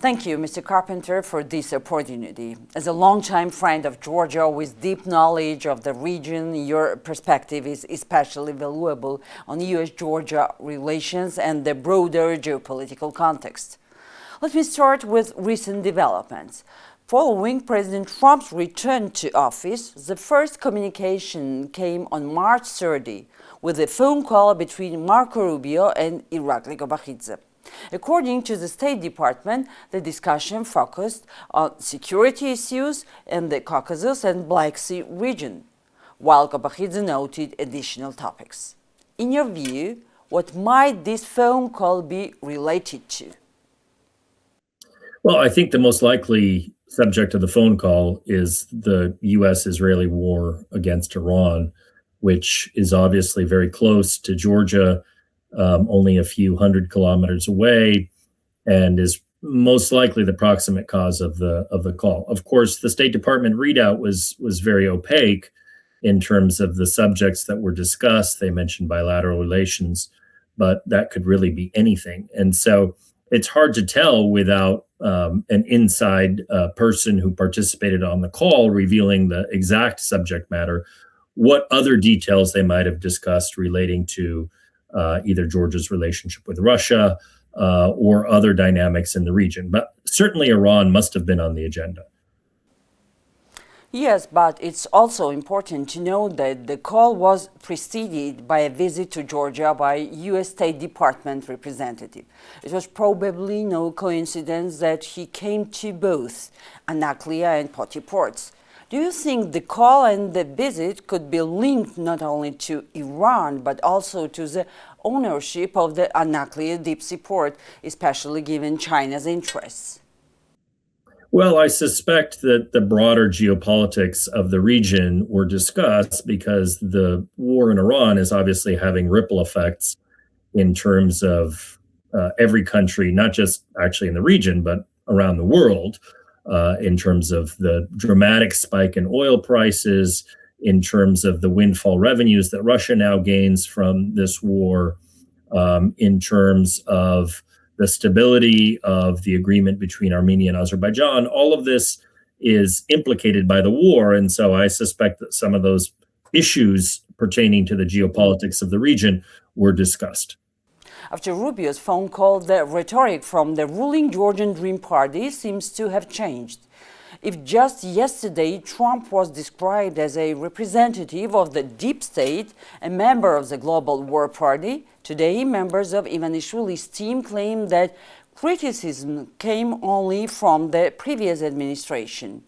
Thank you, Mr. Carpenter, for this opportunity. As a longtime friend of Georgia with deep knowledge of the region, your perspective is especially valuable on U.S.-Georgia relations and the broader geopolitical context. Let me start with recent developments. Following President Trump's return to office, the first communication came on March 30 with a phone call between Marco Rubio and Irakli Kobakhidze. According to the State Department, the discussion focused on security issues in the Caucasus and Black Sea region, while Kobakhidze noted additional topics. In your view, what might this phone call be related to? Well, I think the most likely subject of the phone call is the U.S.-Israeli war against Iran, which is obviously very close to Georgia, only a few hundred kilometers away, and is most likely the proximate cause of the call. Of course, the State Department readout was very opaque in terms of the subjects that were discussed. They mentioned bilateral relations, but that could really be anything. And so it's hard to tell without an inside person who participated on the call revealing the exact subject matter, what other details they might have discussed relating to either Georgia's relationship with Russia or other dynamics in the region. But certainly Iran must have been on the agenda. Yes, but it's also important to note that the call was preceded by a visit to Georgia by U.S. State Department representative. It was probably no coincidence that he came to both Anaklia and Poti ports. Do you think the call and the visit could be linked not only to Iran, but also to the ownership of the Anaklia deep sea port, especially given China's interests? Well, I suspect that the broader geopolitics of the region were discussed because the war in Iran is obviously having ripple effects in terms of every country, not just actually in the region, but around the world. In terms of the dramatic spike in oil prices, in terms of the windfall revenues that Russia now gains from this war, in terms of the stability of the agreement between Armenia and Azerbaijan. All of this is implicated by the war. And so I suspect that some of those issues pertaining to the geopolitics of the region were discussed. After Rubio's phone call, the rhetoric from the ruling Georgian Dream Party seems to have changed. If just yesterday Trump was described as a representative of the deep state, a member of the Global War Party, today members of Ivanishvili's team claim that criticism came only from the previous administration.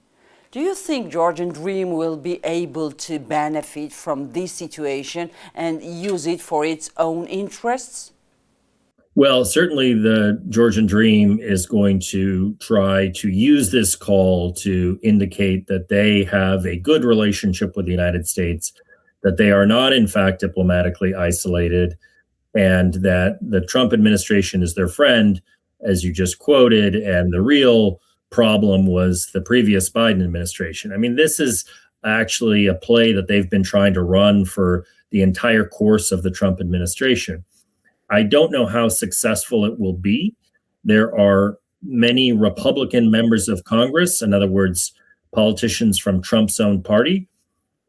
Do you think Georgian Dream will be able to benefit from this situation and use it for its own interests? Well, certainly the Georgian Dream is going to try to use this call to indicate that they have a good relationship with the United States, that they are not, in fact, diplomatically isolated, and that the Trump administration is their friend, as you just quoted, and the real problem was the previous Biden administration. I mean, this is actually a play that they've been trying to run for the entire course of the Trump administration. I don't know how successful it will be. There are many Republican members of Congress, in other words, politicians from Trump's own party,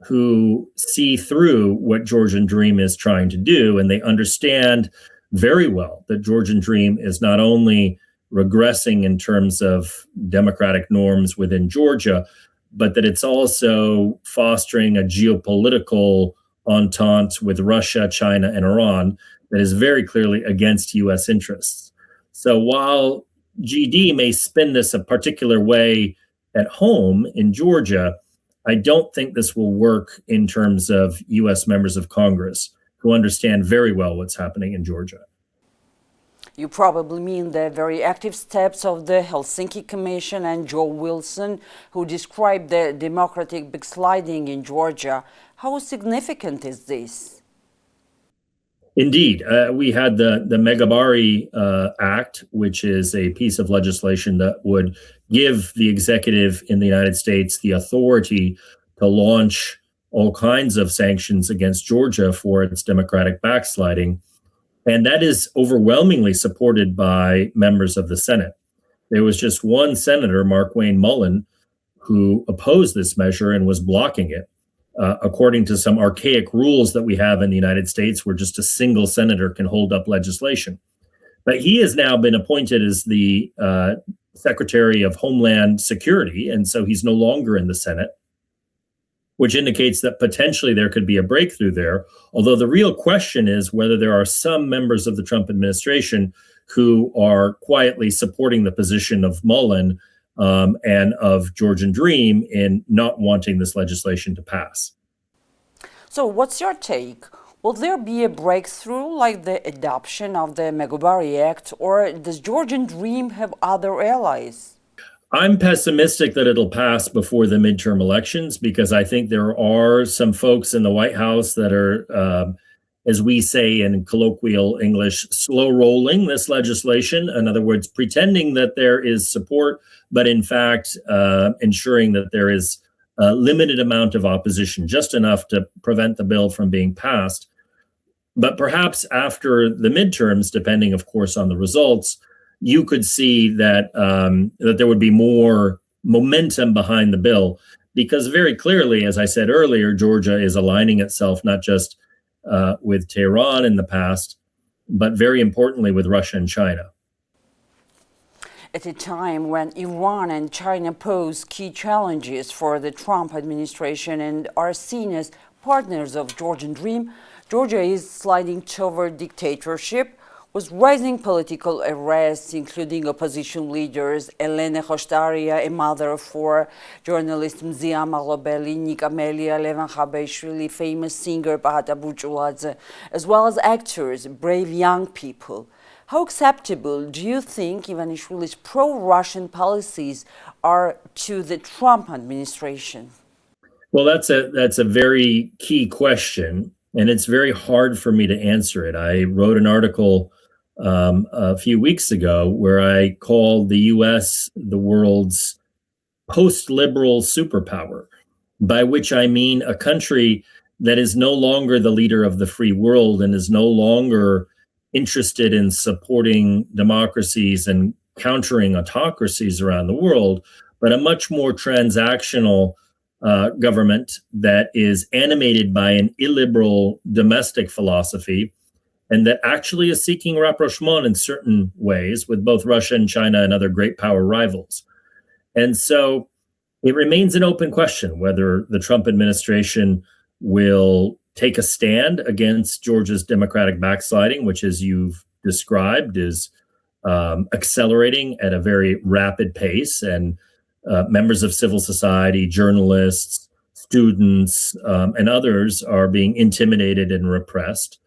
who see through what Georgian Dream is trying to do, and they understand very well that Georgian Dream is not only regressing in terms of democratic norms within Georgia, but that it's also fostering a geopolitical entente with Russia, China, and Iran that is very clearly against U.S. interests. So while GD may spin this a particular way at home in Georgia, I don't think this will work in terms of U.S. members of Congress who understand very well what's happening in Georgia. You probably mean the very active steps of the Helsinki Commission and Joe Wilson, who described the democratic backsliding in Georgia. How significant is this? Indeed. We had the Megabari Act, which is a piece of legislation that would give the executive in the United States the authority to launch all kinds of sanctions against Georgia for its democratic backsliding. And that is overwhelmingly supported by members of the Senate. There was just one senator, Mark Wayne Mullen, who opposed this measure and was blocking it, according to some archaic rules that we have in the United States where just a single senator can hold up legislation. But he has now been appointed as the Secretary of Homeland Security, and so he's no longer in the Senate, which indicates that potentially there could be a breakthrough there. Although the real question is whether there are some members of the Trump administration who are quietly supporting the position of Mullen and of Georgian Dream in not wanting this legislation to pass. So what's your take? Will there be a breakthrough like the adoption of the Megabari Act, or does Georgian Dream have other allies? I'm pessimistic that it'll pass before the midterm elections because I think there are some folks in the White House that are, as we say in colloquial English, slow rolling this legislation. In other words, pretending that there is support, but in fact, ensuring that there is a limited amount of opposition, just enough to prevent the bill from being passed. But perhaps after the midterms, depending, of course, on the results, you could see that that there would be more momentum behind the bill, because very clearly, as I said earlier, Georgia is aligning itself not just with Tehran in the past, but very importantly with Russia and China. At a time when Iran and China pose key challenges for the Trump administration and are seen as partners of Georgian Dream, Georgia is sliding toward dictatorship, with rising political arrests, including opposition leaders Elena Khoshtaria, a mother of four, journalist Mzia Maglobeli, Nik Amelia, Levan Khabeishvili, famous singer Bahata Buchuladze, as well as actors, brave young people. How acceptable do you think Ivanishvili's pro-Russian policies are to the Trump administration? Well, that's a very key question, and it's very hard for me to answer it. I wrote an article a few weeks ago where I called the U.S. the world's post-liberal superpower, by which I mean a country that is no longer the leader of the free world and is no longer interested in supporting democracies and countering autocracies around the world, but a much more transactional government that is animated by an illiberal domestic philosophy and that actually is seeking rapprochement in certain ways with both Russia and China and other great power rivals. And so it remains an open question whether the Trump administration will take a stand against Georgia's democratic backsliding, which, as you've described, is accelerating at a very rapid pace. And members of civil society, journalists, students, and others are being intimidated and repressed.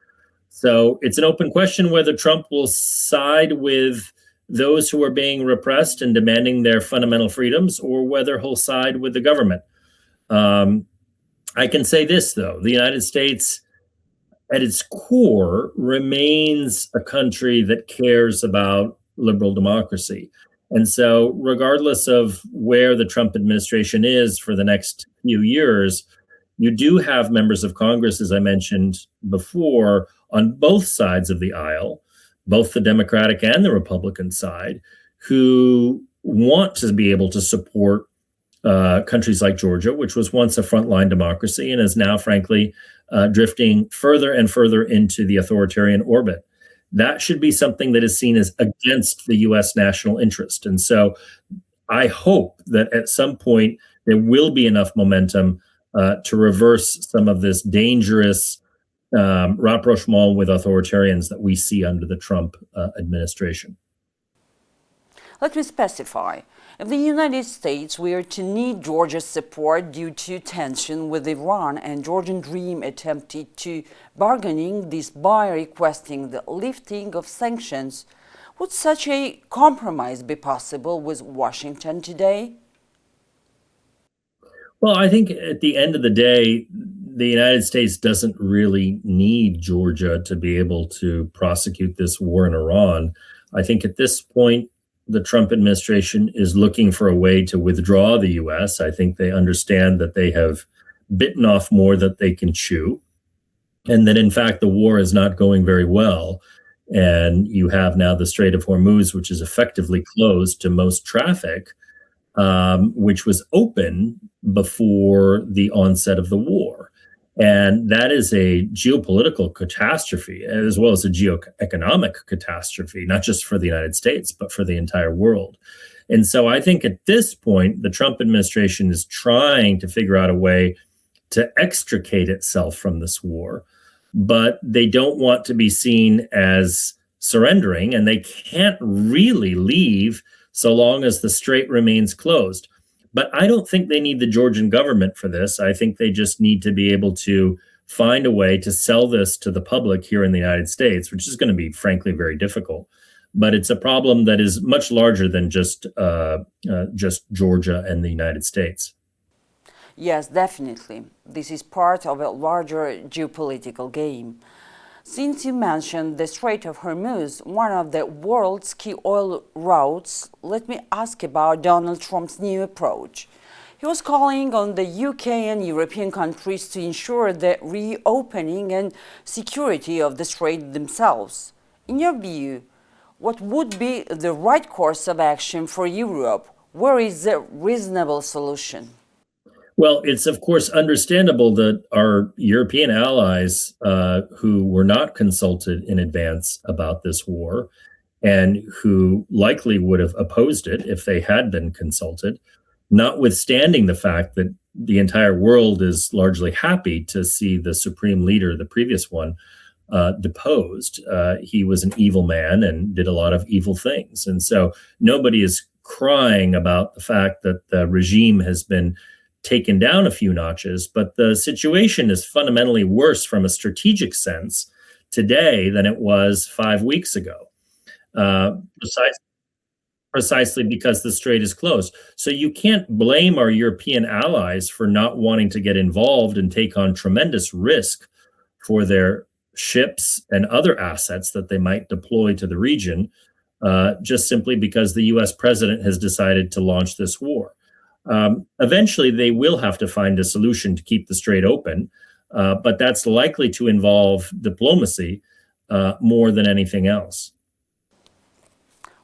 So it's an open question whether Trump will side with those who are being repressed and demanding their fundamental freedoms, or whether he'll side with the government. I can say this, though. The United States, at its core, remains a country that cares about liberal democracy. And so regardless of where the Trump administration is for the next few years, you do have members of Congress, as I mentioned before, on both sides of the aisle, both the Democratic and the Republican side, who want to be able to support countries like Georgia, which was once a frontline democracy and is now, frankly, drifting further and further into the authoritarian orbit. That should be something that is seen as against the U.S. national interest. And so I hope that at some point there will be enough momentum to reverse some of this dangerous rapprochement with authoritarians that we see under the Trump administration. Let me specify. If the United States were to need Georgia's support due to tension with Iran and Georgian Dream attempted to bargaining this by requesting the lifting of sanctions, would such a compromise be possible with Washington today? Well, I think at the end of the day, the United States doesn't really need Georgia to be able to prosecute this war in Iran. I think at this point, the Trump administration is looking for a way to withdraw the U.S. I think they understand that they have bitten off more than they can chew, and that, in fact, the war is not going very well. And you have now the Strait of Hormuz, which is effectively closed to most traffic, which was open before the onset of the war. And that is a geopolitical catastrophe, as well as a geoeconomic catastrophe, not just for the United States, but for the entire world. And so I think at this point, the Trump administration is trying to figure out a way to extricate itself from this war, but they don't want to be seen as surrendering, and they can't really leave so long as the strait remains closed. But I don't think they need the Georgian government for this. I think they just need to be able to find a way to sell this to the public here in the United States, which is going to be, frankly, very difficult. But it's a problem that is much larger than just Georgia and the United States. Yes, definitely. This is part of a larger geopolitical game. Since you mentioned the Strait of Hormuz, one of the world's key oil routes, let me ask about Donald Trump's new approach. He was calling on the UK and European countries to ensure the reopening and security of the strait themselves. In your view, what would be the right course of action for Europe? Where is the reasonable solution? Well, it's of course understandable that our European allies, who were not consulted in advance about this war and who likely would have opposed it if they had been consulted, notwithstanding the fact that the entire world is largely happy to see the supreme leader, the previous one, deposed. He was an evil man and did a lot of evil things. And so nobody is crying about the fact that the regime has been taken down a few notches, but the situation is fundamentally worse from a strategic sense today than it was 5 weeks ago, precisely because the strait is closed. So you can't blame our European allies for not wanting to get involved and take on tremendous risk for their ships and other assets that they might deploy to the region, just simply because the US president has decided to launch this war. Eventually, they will have to find a solution to keep the strait open, but that's likely to involve diplomacy more than anything else.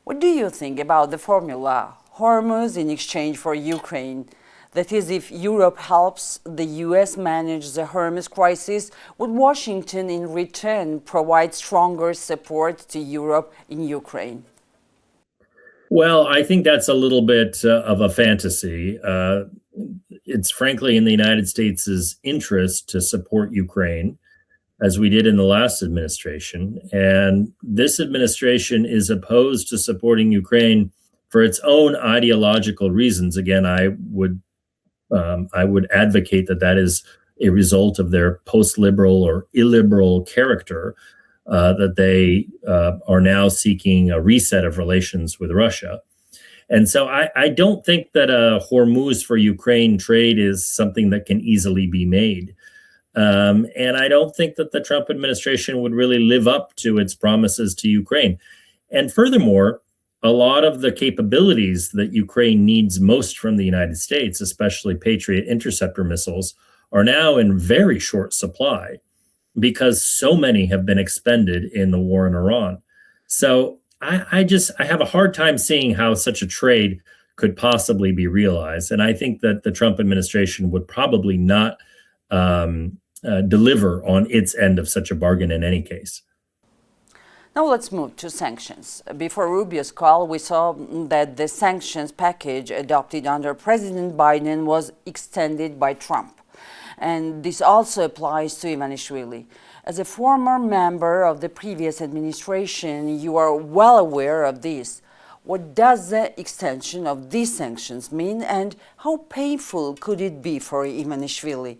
What do you think about the formula, Hormuz in exchange for Ukraine? That is, if Europe helps the US manage the Hormuz crisis, would Washington in return provide stronger support to Europe in Ukraine? Well, I think that's a little bit of a fantasy. It's frankly in the United States' interest to support Ukraine, as we did in the last administration. And this administration is opposed to supporting Ukraine for its own ideological reasons. Again, I would advocate that that is a result of their post-liberal or illiberal character, that they are now seeking a reset of relations with Russia. And so I don't think that a Hormuz for Ukraine trade is something that can easily be made. And I don't think that the Trump administration would really live up to its promises to Ukraine. And furthermore, a lot of the capabilities that Ukraine needs most from the United States, especially Patriot interceptor missiles, are now in very short supply, because so many have been expended in the war in Iran. So I have a hard time seeing how such a trade could possibly be realized. And I think that the Trump administration would probably not deliver on its end of such a bargain in any case. Now let's move to sanctions. Before Rubio's call, we saw that the sanctions package adopted under President Biden was extended by Trump. And this also applies to Ivanishvili. As a former member of the previous administration, you are well aware of this. What does the extension of these sanctions mean, and how painful could it be for Ivanishvili?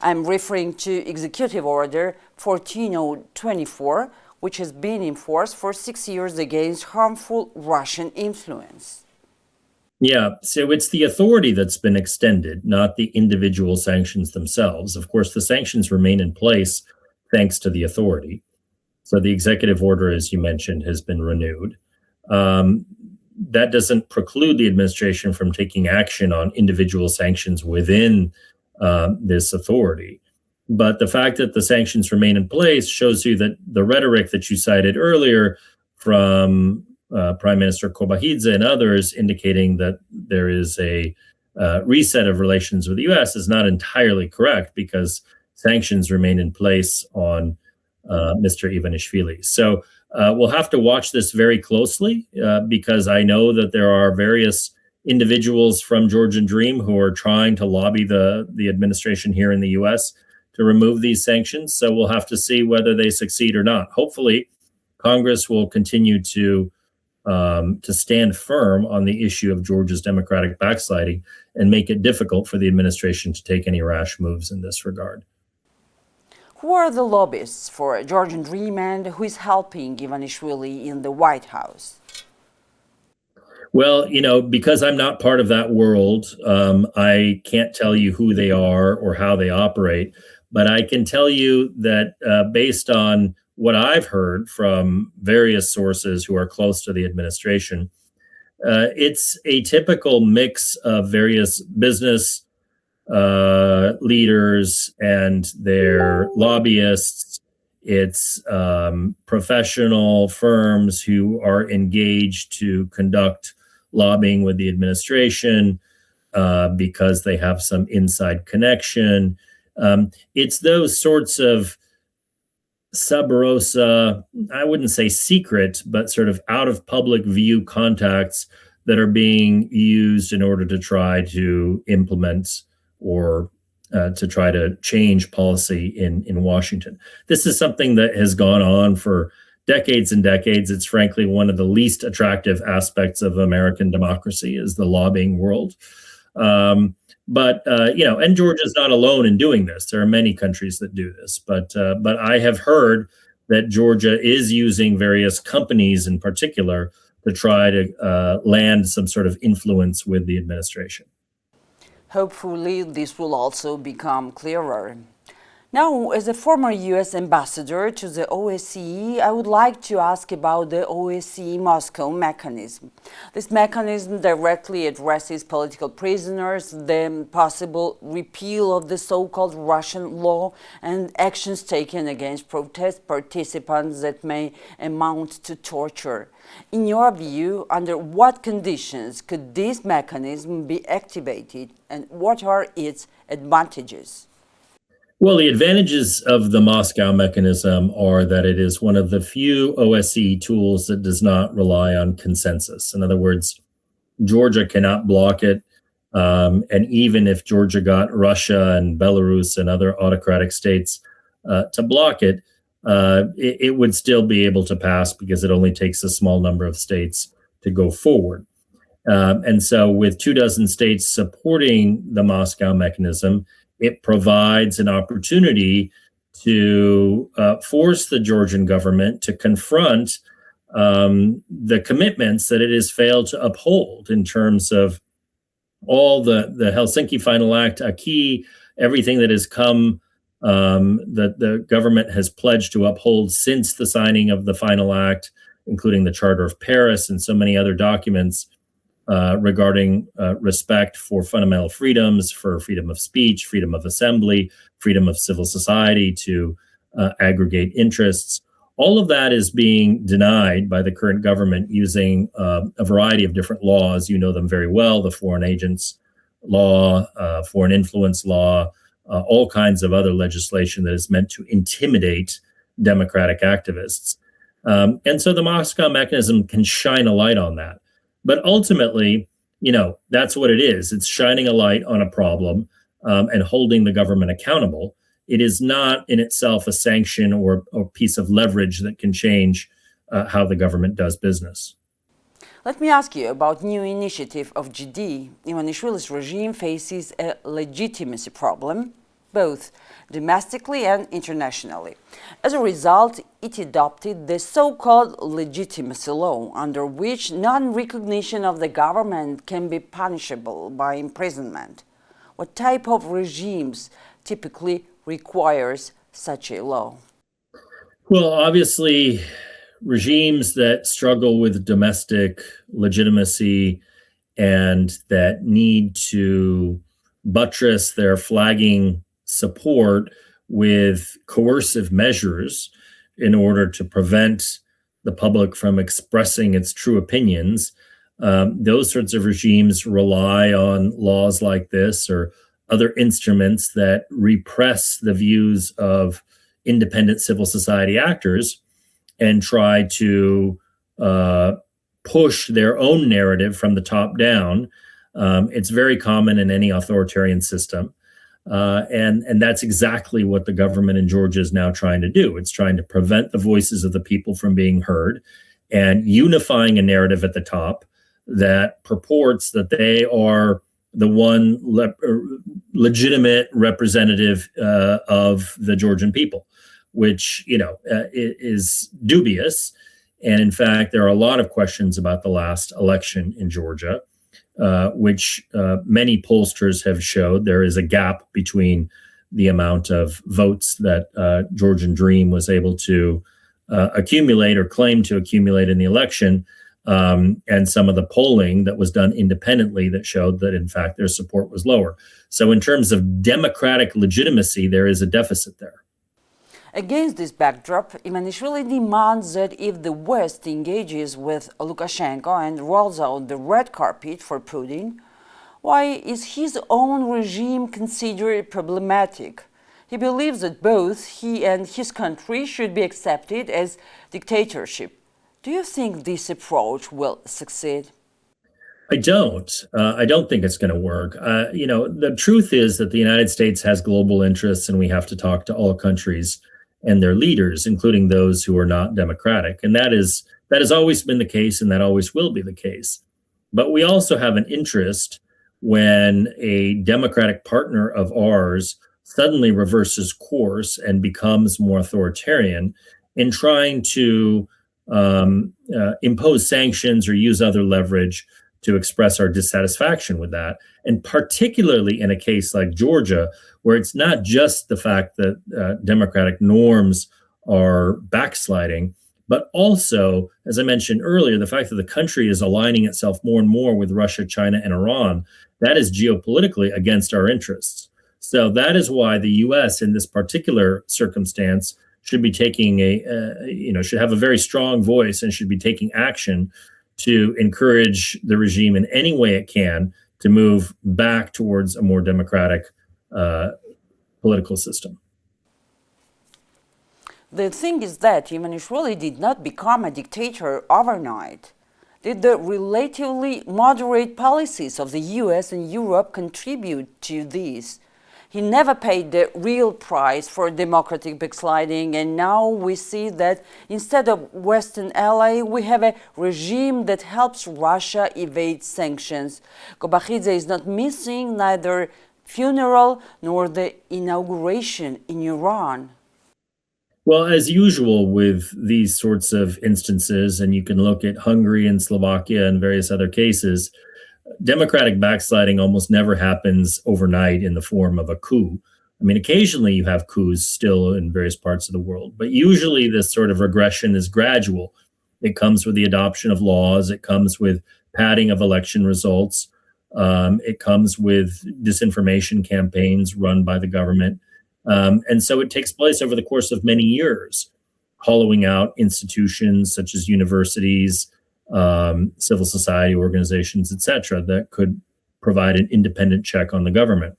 I'm referring to Executive Order 14024, which has been in force for 6 years against harmful Russian influence. Yeah, so it's the authority that's been extended, not the individual sanctions themselves. Of course, the sanctions remain in place thanks to the authority. So the executive order, as you mentioned, has been renewed. That doesn't preclude the administration from taking action on individual sanctions within this authority. But the fact that the sanctions remain in place shows you that the rhetoric that you cited earlier from Prime Minister Kobakhidze and others indicating that there is a reset of relations with the US is not entirely correct, because sanctions remain in place on Mr. Ivanishvili. So we'll have to watch this very closely, because I know that there are various individuals from Georgian Dream who are trying to lobby the administration here in the US to remove these sanctions. So we'll have to see whether they succeed or not. Hopefully, Congress will continue to stand firm on the issue of Georgia's democratic backsliding and make it difficult for the administration to take any rash moves in this regard. Who are the lobbyists for Georgian Dream, and who is helping Ivanishvili in the White House? Well, because I'm not part of that world, I can't tell you who they are or how they operate. But I can tell you that based on what I've heard from various sources who are close to the administration, it's a typical mix of various business leaders and their lobbyists. It's professional firms who are engaged to conduct lobbying with the administration because they have some inside connection. It's those sorts of sub rosa, I wouldn't say secret, but sort of out of public view contacts that are being used in order to try to implement or to try to change policy in Washington. This is something that has gone on for decades and decades. It's frankly one of the least attractive aspects of American democracy, is the lobbying world. But and Georgia's not alone in doing this. There are many countries that do this. But I have heard that Georgia is using various companies in particular to try to land some sort of influence with the administration. Hopefully, this will also become clearer. Now, as a former US ambassador to the OSCE, I would like to ask about the OSCE Moscow mechanism. This mechanism directly addresses political prisoners, the possible repeal of the so-called Russian law, and actions taken against protest participants that may amount to torture. In your view, under what conditions could this mechanism be activated, and what are its advantages? Well, the advantages of the Moscow mechanism are that it is one of the few OSCE tools that does not rely on consensus. In other words, Georgia cannot block it. And even if Georgia got Russia and Belarus and other autocratic states to block it, it would still be able to pass, because it only takes a small number of states to go forward. And so with 24 states supporting the Moscow mechanism, it provides an opportunity to force the Georgian government to confront the commitments that it has failed to uphold in terms of all the Helsinki Final Act acquis, everything that has come that the government has pledged to uphold since the signing of the Final Act, including the Charter of Paris and so many other documents regarding respect for fundamental freedoms, for freedom of speech, freedom of assembly, freedom of civil society to aggregate interests. All of that is being denied by the current government using a variety of different laws. You know them very well: the Foreign Agents Law, Foreign Influence Law, all kinds of other legislation that is meant to intimidate democratic activists. And so the Moscow mechanism can shine a light on that. But ultimately, that's what it is. It's shining a light on a problem and holding the government accountable. It is not in itself a sanction or a piece of leverage that can change how the government does business. Let me ask you about new initiative of GD. Ivanishvili's regime faces a legitimacy problem, both domestically and internationally. As a result, it adopted the so-called legitimacy law, under which non-recognition of the government can be punishable by imprisonment. What type of regimes typically requires such a law? Well, obviously, regimes that struggle with domestic legitimacy and that need to buttress their flagging support with coercive measures in order to prevent the public from expressing its true opinions. Those sorts of regimes rely on laws like this or other instruments that repress the views of independent civil society actors and try to push their own narrative from the top down. It's very common in any authoritarian system. And that's exactly what the government in Georgia is now trying to do. It's trying to prevent the voices of the people from being heard and unifying a narrative at the top that purports that they are the one legitimate representative of the Georgian people, which, is dubious. And in fact, there are a lot of questions about the last election in Georgia, which many pollsters have showed there is a gap between the amount of votes that Georgian Dream was able to accumulate or claim to accumulate in the election, and some of the polling that was done independently that showed that, in fact, their support was lower. So in terms of democratic legitimacy, there is a deficit there. Against this backdrop, Ivanishvili demands that if the West engages with Lukashenko and rolls out the red carpet for Putin, why is his own regime considered problematic? He believes that both he and his country should be accepted as dictatorship. Do you think this approach will succeed? I don't. I don't think it's going to work. The truth is that the United States has global interests, and we have to talk to all countries and their leaders, including those who are not democratic. And that has always been the case, and that always will be the case. But we also have an interest when a democratic partner of ours suddenly reverses course and becomes more authoritarian in trying to impose sanctions or use other leverage to express our dissatisfaction with that. And particularly in a case like Georgia, where it's not just the fact that democratic norms are backsliding, but also, as I mentioned earlier, the fact that the country is aligning itself more and more with Russia, China, and Iran. That is geopolitically against our interests. So that is why the U.S. in this particular circumstance should be taking should have a very strong voice and should be taking action to encourage the regime in any way it can to move back towards a more democratic political system. The thing is that Ivanishvili did not become a dictator overnight. Did the relatively moderate policies of the US and Europe contribute to this? He never paid the real price for democratic backsliding, and now we see that instead of Western ally, we have a regime that helps Russia evade sanctions. Kobakhidze is not missing neither funeral nor the inauguration in Iran. Well, as usual with these sorts of instances, and you can look at Hungary and Slovakia and various other cases, democratic backsliding almost never happens overnight in the form of a coup. I mean, occasionally you have coups still in various parts of the world, but usually this sort of regression is gradual. It comes with the adoption of laws. It comes with padding of election results. It comes with disinformation campaigns run by the government. And so it takes place over the course of many years, hollowing out institutions such as universities, civil society organizations, etc., that could provide an independent check on the government.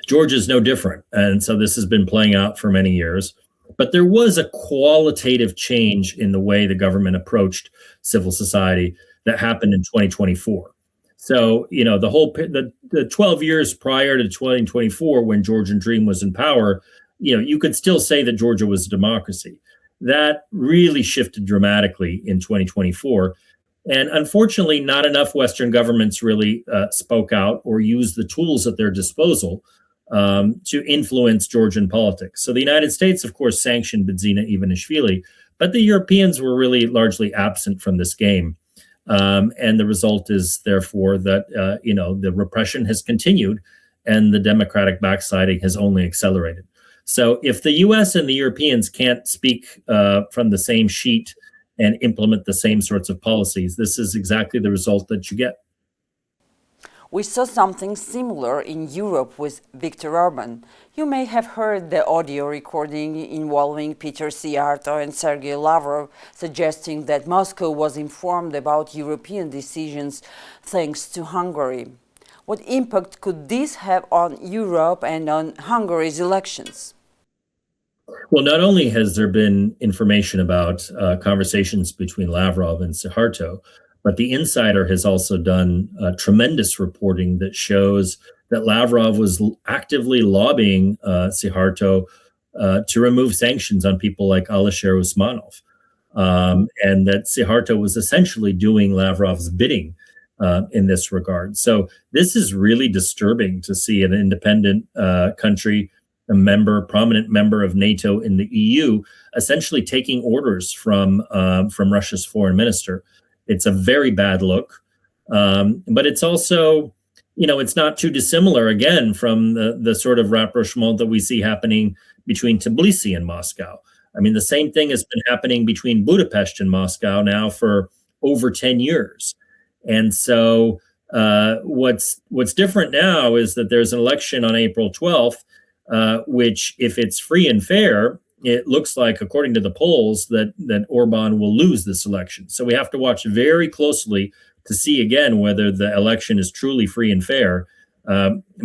Georgia is no different. And so this has been playing out for many years. But there was a qualitative change in the way the government approached civil society that happened in 2024. So, the 12 years prior to 2024, when Georgian Dream was in power, you could still say that Georgia was a democracy. That really shifted dramatically in 2024. And unfortunately, not enough Western governments really spoke out or used the tools at their disposal to influence Georgian politics. So the United States, of course, sanctioned Bidzina Ivanishvili, but the Europeans were really largely absent from this game. And the result is, therefore, that, the repression has continued and the democratic backsliding has only accelerated. So if the U.S. and the Europeans can't speak from the same sheet and implement the same sorts of policies, this is exactly the result that you get. We saw something similar in Europe with Viktor Orban. You may have heard the audio recording involving Peter Szijjártó and Sergei Lavrov suggesting that Moscow was informed about European decisions thanks to Hungary. What impact could this have on Europe and on Hungary's elections? Well, not only has there been information about conversations between Lavrov and Szijjártó, but the Insider has also done tremendous reporting that shows that Lavrov was actively lobbying Szijjártó to remove sanctions on people like Alisher Usmanov, and that Szijjártó was essentially doing Lavrov's bidding in this regard. So this is really disturbing to see an independent country, prominent member of NATO in the EU, essentially taking orders from Russia's foreign minister. It's a very bad look, but it's also, it's not too dissimilar again from the sort of rapprochement that we see happening between Tbilisi and Moscow. I mean, the same thing has been happening between Budapest and Moscow now for over 10 years. And so what's different now is that there's an election on April 12th, which, if it's free and fair, it looks like, according to the polls, that Orban will lose this election. So we have to watch very closely to see again whether the election is truly free and fair,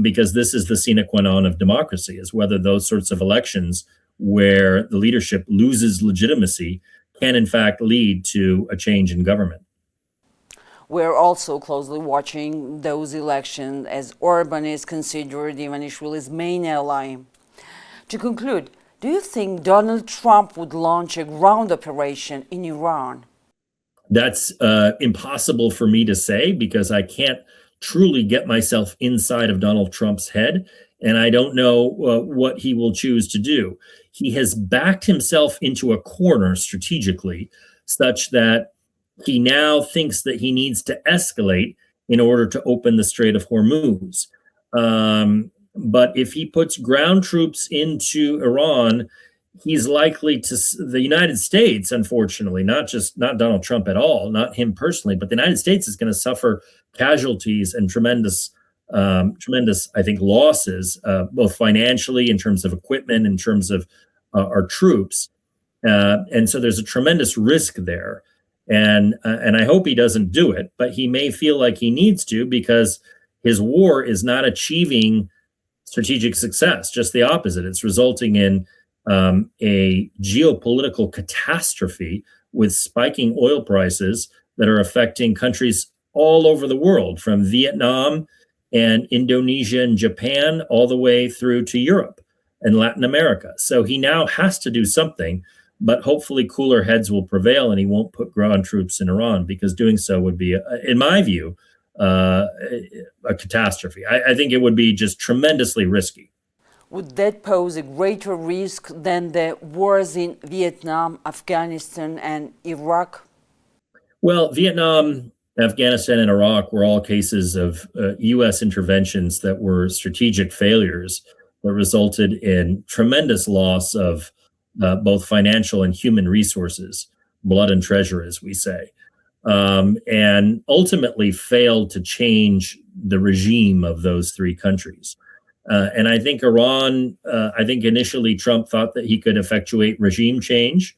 because this is the sine qua non of democracy, is whether those sorts of elections where the leadership loses legitimacy can in fact lead to a change in government. We're also closely watching those elections as Orban is considered Ivanishvili's main ally. To conclude, do you think Donald Trump would launch a ground operation in Iran? That's impossible for me to say because I can't truly get myself inside of Donald Trump's head, and I don't know what he will choose to do. He has backed himself into a corner strategically such that he now thinks that he needs to escalate in order to open the Strait of Hormuz. But if he puts ground troops into Iran, he's likely to, the United States, unfortunately, not Donald Trump at all, not him personally, but the United States is going to suffer casualties and tremendous, I think, losses, both financially in terms of equipment, in terms of our troops. And so there's a tremendous risk there. And I hope he doesn't do it, but he may feel like he needs to because his war is not achieving strategic success, just the opposite. It's resulting in a geopolitical catastrophe with spiking oil prices that are affecting countries all over the world, from Vietnam and Indonesia and Japan all the way through to Europe and Latin America. So he now has to do something, but hopefully cooler heads will prevail and he won't put ground troops in Iran, because doing so would be, in my view, a catastrophe. I think it would be just tremendously risky. Would that pose a greater risk than the wars in Vietnam, Afghanistan, and Iraq? Well, Vietnam, Afghanistan, and Iraq were all cases of U.S. interventions that were strategic failures that resulted in tremendous loss of both financial and human resources, blood and treasure, as we say. And ultimately failed to change the regime of those three countries. And I think Iran, I think initially Trump thought that he could effectuate regime change,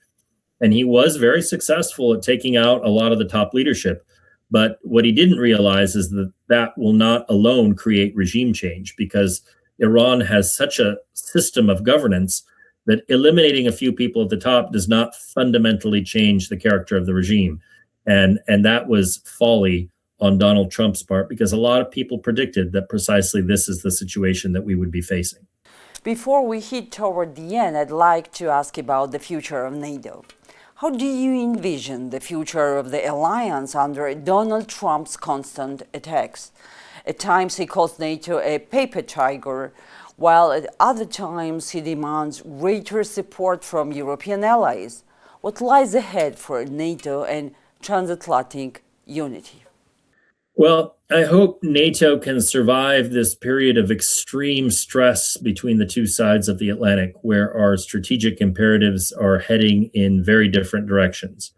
and he was very successful at taking out a lot of the top leadership. But what he didn't realize is that that will not alone create regime change, because Iran has such a system of governance that eliminating a few people at the top does not fundamentally change the character of the regime. And that was folly on Donald Trump's part, because a lot of people predicted that precisely this is the situation that we would be facing. Before we hit toward the end, I'd like to ask about the future of NATO. How do you envision the future of the alliance under Donald Trump's constant attacks? At times he calls NATO a paper tiger, while at other times he demands greater support from European allies. What lies ahead for NATO and transatlantic unity? Well, I hope NATO can survive this period of extreme stress between the two sides of the Atlantic, where our strategic imperatives are heading in very different directions.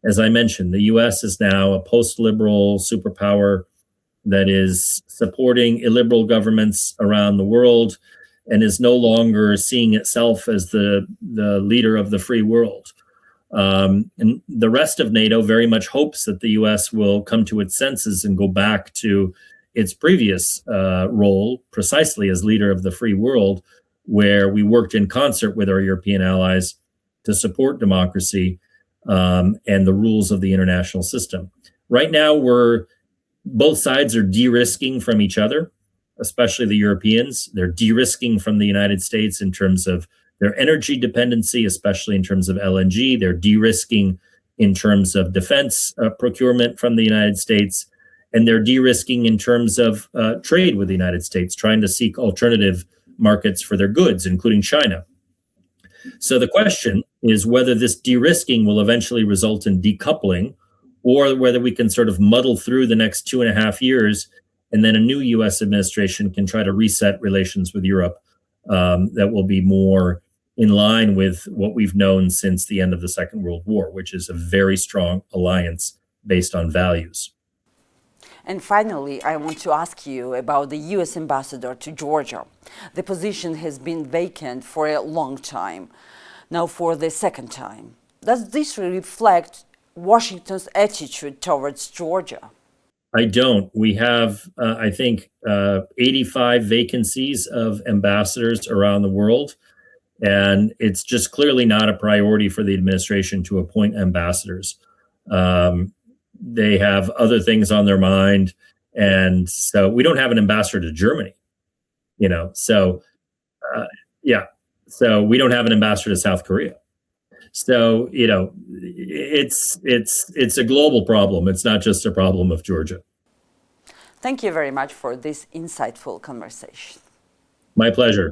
As I mentioned, the U.S. is now a post-liberal superpower. that is supporting illiberal governments around the world and is no longer seeing itself as the leader of the free world. And the rest of NATO very much hopes that the US will come to its senses and go back to its previous role, precisely as leader of the free world, where we worked in concert with our European allies to support democracy and the rules of the international system. Right now, both sides are de-risking from each other, especially the Europeans. They're de-risking from the United States in terms of their energy dependency, especially in terms of LNG. They're de-risking in terms of defense procurement from the United States. And they're de-risking in terms of trade with the United States, trying to seek alternative markets for their goods, including China. So the question is whether this de-risking will eventually result in decoupling, or whether we can sort of muddle through the next 2.5 years, and then a new US administration can try to reset relations with Europe that will be more in line with what we've known since the end of the Second World War, which is a very strong alliance based on values. And finally, I want to ask you about the US ambassador to Georgia. The position has been vacant for a long time, now for the second time. Does this reflect Washington's attitude towards Georgia? I don't. We have, I think, 85 vacancies of ambassadors around the world, and it's just clearly not a priority for the administration to appoint ambassadors. They have other things on their mind, and so we don't have an ambassador to Germany, So we don't have an ambassador to South Korea. So it's a global problem. It's not just a problem of Georgia. Thank you very much for this insightful conversation. My pleasure.